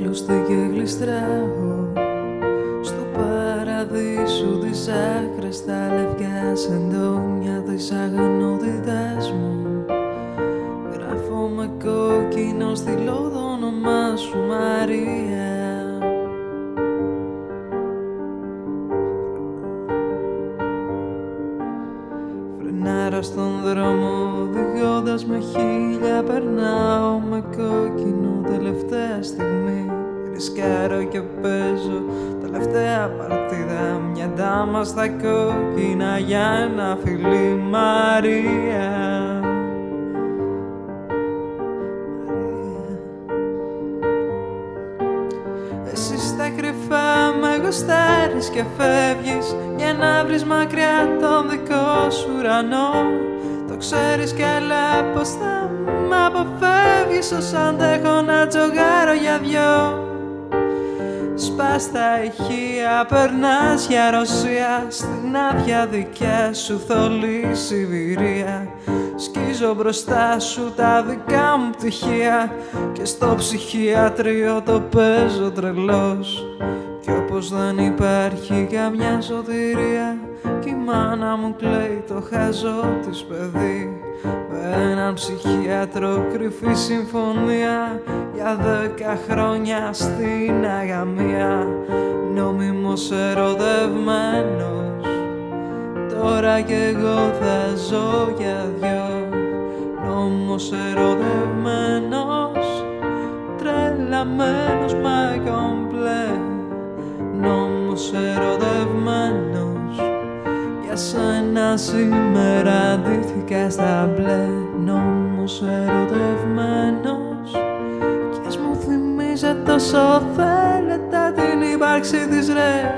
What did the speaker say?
κλωστή και γλιστράω στο παραδείσου της άκρας, τα λευκά σεντόνια της αγνότητάς μου. Γράφω με κόκκινο στυλό το όνομά σου, Μαρία. Φρενάρω στον δρόμο οδηγώντας με χίλια, περνάω με κόκκινο τελευταία στιγμή. Ρισκάρω και παίζω τελευταία παρτίδα, μια ντάμα στα κόκκινα για ένα φιλί, Μαρία. Εσύ στα κρυφά με γουστάρεις και φεύγεις για να βρεις μακριά τον δικό σου ουρανό. Το ξέρεις καλά πως θα μ' αποφεύγεις, όσο αντέχω να τζογάρω για δυο. Σπάς τα ηχεία, περνάς για Ρωσία, στην άδεια δικιά σου θολή Σιβηρία. Σκίζω μπροστά σου τα δικά μου πτυχία και στο ψυχιατρίο το παίζω τρελός. Κι όπως δεν υπάρχει καμιά σωτηρία κι η μάνα μου κλαίει το χαζό της παιδί, με έναν ψυχίατρο κρυφή συμφωνία για 10 χρόνια στην αγαμία. Νόμιμος ερωτευμένος, τώρα κι εγώ θα ζω για δυο. Νόμιμος ερωτευμένος, τρελαμένος μα κομπλέ. Νόμιμος ερωτευμένος, για σένα σήμερα ντύθηκα στα μπλε. Νόμιμος ερωτευμένος, κι ας μου θυμίζε τόσο θέλετε την ύπαρξη της ρε.